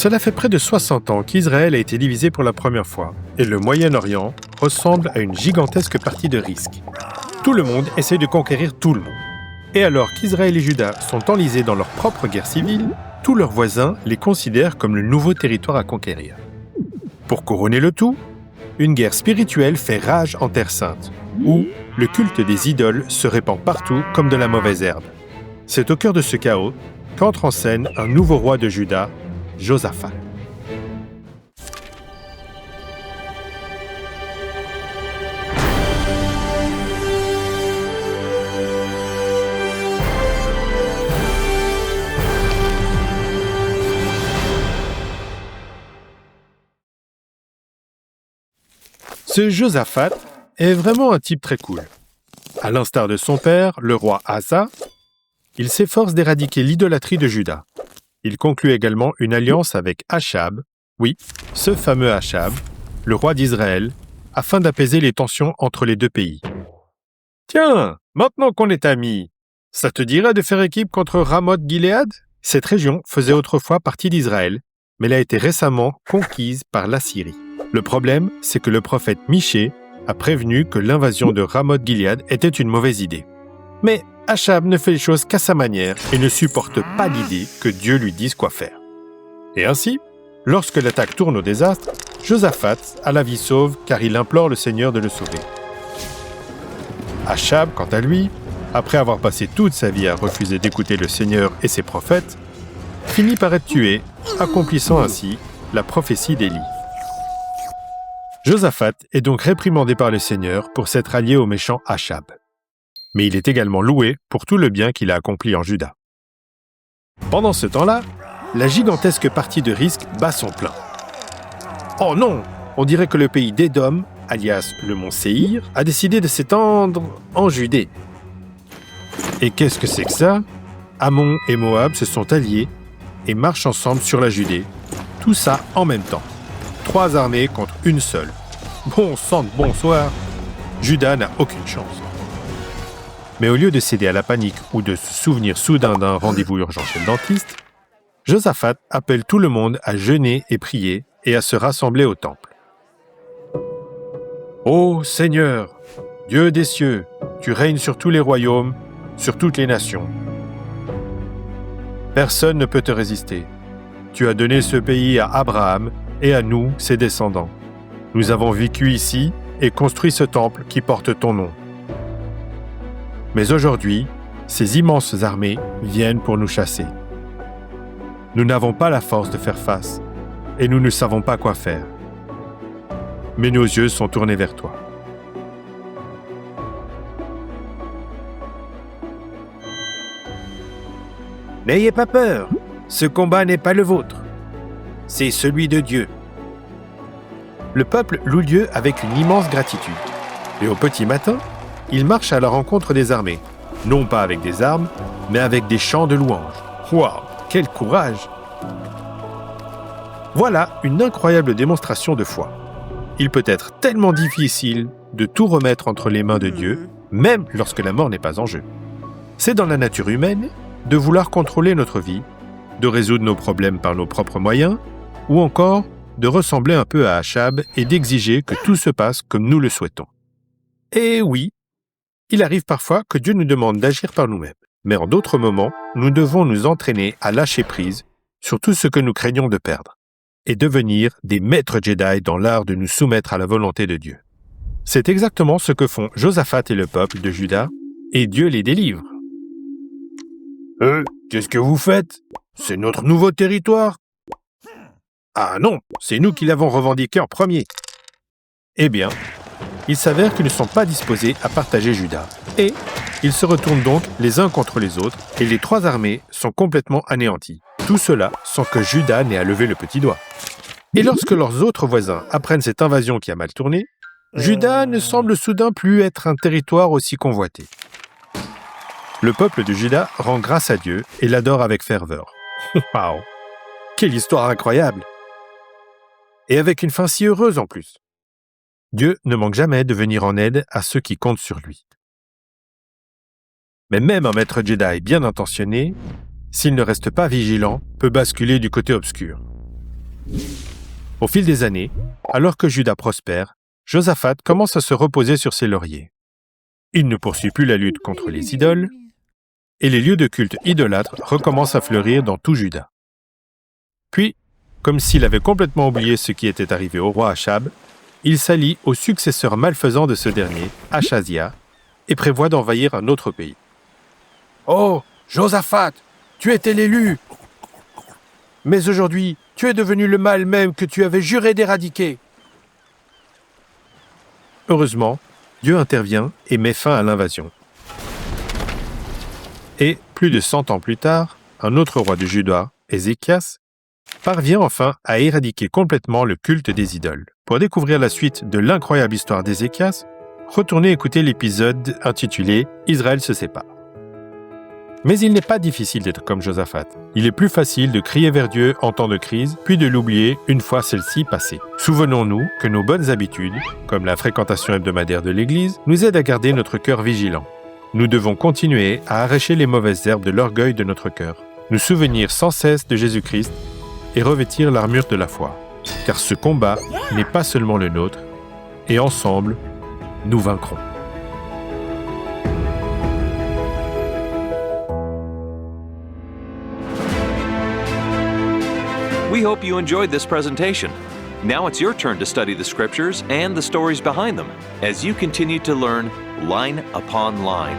Cela fait près de 60 ans qu'Israël a été divisé pour la première fois, et le Moyen-Orient ressemble à une gigantesque partie de risque. Tout le monde essaie de conquérir tout le monde. Et alors qu'Israël et Juda sont enlisés dans leur propre guerre civile, tous leurs voisins les considèrent comme le nouveau territoire à conquérir. Pour couronner le tout, une guerre spirituelle fait rage en Terre Sainte, où le culte des idoles se répand partout comme de la mauvaise herbe. C'est au cœur de ce chaos qu'entre en scène un nouveau roi de Juda, Josaphat. Ce Josaphat est vraiment un type très cool. À l'instar de son père, le roi Asa, il s'efforce d'éradiquer l'idolâtrie de Juda. Il conclut également une alliance avec Achab, oui, ce fameux Achab, le roi d'Israël, afin d'apaiser les tensions entre les deux pays. Tiens, maintenant qu'on est amis, ça te dirait de faire équipe contre Ramoth-Gilead ? Cette région faisait autrefois partie d'Israël, mais elle a été récemment conquise par l'Assyrie. Le problème, c'est que le prophète Michée a prévenu que l'invasion de Ramoth-Gilead était une mauvaise idée. Mais Achab ne fait les choses qu'à sa manière et ne supporte pas l'idée que Dieu lui dise quoi faire. Et ainsi, lorsque l'attaque tourne au désastre, Josaphat a la vie sauve car il implore le Seigneur de le sauver. Achab, quant à lui, après avoir passé toute sa vie à refuser d'écouter le Seigneur et ses prophètes, finit par être tué, accomplissant ainsi la prophétie d'Élie. Josaphat est donc réprimandé par le Seigneur pour s'être allié au méchant Achab. Mais il est également loué pour tout le bien qu'il a accompli en Juda. Pendant ce temps-là, la gigantesque partie de risque bat son plein. Oh non! On dirait que le pays d'Édom, alias le mont Séhir, a décidé de s'étendre en Judée. Et qu'est-ce que c'est que ça? Ammon et Moab se sont alliés et marchent ensemble sur la Judée. Tout ça en même temps. 3 armées contre une seule. Bon sang de bonsoir! Juda n'a aucune chance. Mais au lieu de céder à la panique ou de se souvenir soudain d'un rendez-vous urgent chez le dentiste, Josaphat appelle tout le monde à jeûner et prier et à se rassembler au temple. « Ô Seigneur, Dieu des cieux, tu règnes sur tous les royaumes, sur toutes les nations. Personne ne peut te résister. Tu as donné ce pays à Abraham et à nous, ses descendants. Nous avons vécu ici et construit ce temple qui porte ton nom. Mais aujourd'hui, ces immenses armées viennent pour nous chasser. Nous n'avons pas la force de faire face, et nous ne savons pas quoi faire. Mais nos yeux sont tournés vers toi. N'ayez pas peur, ce combat n'est pas le vôtre. C'est celui de Dieu. » Le peuple loue Dieu avec une immense gratitude. Et au petit matin, il marche à la rencontre des armées, non pas avec des armes, mais avec des chants de louanges. Waouh, quel courage! Voilà une incroyable démonstration de foi. Il peut être tellement difficile de tout remettre entre les mains de Dieu, même lorsque la mort n'est pas en jeu. C'est dans la nature humaine de vouloir contrôler notre vie, de résoudre nos problèmes par nos propres moyens, ou encore de ressembler un peu à Achab et d'exiger que tout se passe comme nous le souhaitons. Et oui, il arrive parfois que Dieu nous demande d'agir par nous-mêmes. Mais en d'autres moments, nous devons nous entraîner à lâcher prise sur tout ce que nous craignons de perdre et devenir des maîtres Jedi dans l'art de nous soumettre à la volonté de Dieu. C'est exactement ce que font Josaphat et le peuple de Juda, et Dieu les délivre. Qu'est-ce que vous faites? C'est notre nouveau territoire. Ah non, c'est nous qui l'avons revendiqué en premier. Eh bien, il s'avère qu'ils ne sont pas disposés à partager Juda. Et ils se retournent donc les uns contre les autres et les 3 armées sont complètement anéanties. Tout cela sans que Juda n'ait à lever le petit doigt. Et lorsque leurs autres voisins apprennent cette invasion qui a mal tourné, Juda ne semble soudain plus être un territoire aussi convoité. Le peuple de Juda rend grâce à Dieu et l'adore avec ferveur. Waouh! Quelle histoire incroyable! Et avec une fin si heureuse en plus. Dieu ne manque jamais de venir en aide à ceux qui comptent sur lui. Mais même un maître Jedi bien intentionné, s'il ne reste pas vigilant, peut basculer du côté obscur. Au fil des années, alors que Juda prospère, Josaphat commence à se reposer sur ses lauriers. Il ne poursuit plus la lutte contre les idoles, et les lieux de culte idolâtres recommencent à fleurir dans tout Juda. Puis, comme s'il avait complètement oublié ce qui était arrivé au roi Achab, il s'allie au successeur malfaisant de ce dernier, Achazia, et prévoit d'envahir un autre pays. « Oh, Josaphat, tu étais l'élu! Mais aujourd'hui, tu es devenu le mal même que tu avais juré d'éradiquer. » Heureusement, Dieu intervient et met fin à l'invasion. Et, plus de 100 ans plus tard, un autre roi de Juda, Ézéchias, parvient enfin à éradiquer complètement le culte des idoles. Pour découvrir la suite de l'incroyable histoire d'Ézéchias, retournez écouter l'épisode intitulé « Israël se sépare ». Mais il n'est pas difficile d'être comme Josaphat. Il est plus facile de crier vers Dieu en temps de crise, puis de l'oublier une fois celle-ci passée. Souvenons-nous que nos bonnes habitudes, comme la fréquentation hebdomadaire de l'Église, nous aident à garder notre cœur vigilant. Nous devons continuer à arracher les mauvaises herbes de l'orgueil de notre cœur, nous souvenir sans cesse de Jésus-Christ et revêtir l'armure de la foi. Car ce combat n'est pas seulement le nôtre, et ensemble, nous vaincrons. We hope you enjoyed this presentation. Now it's your turn to study the scriptures and the stories behind them as you continue to learn line upon line.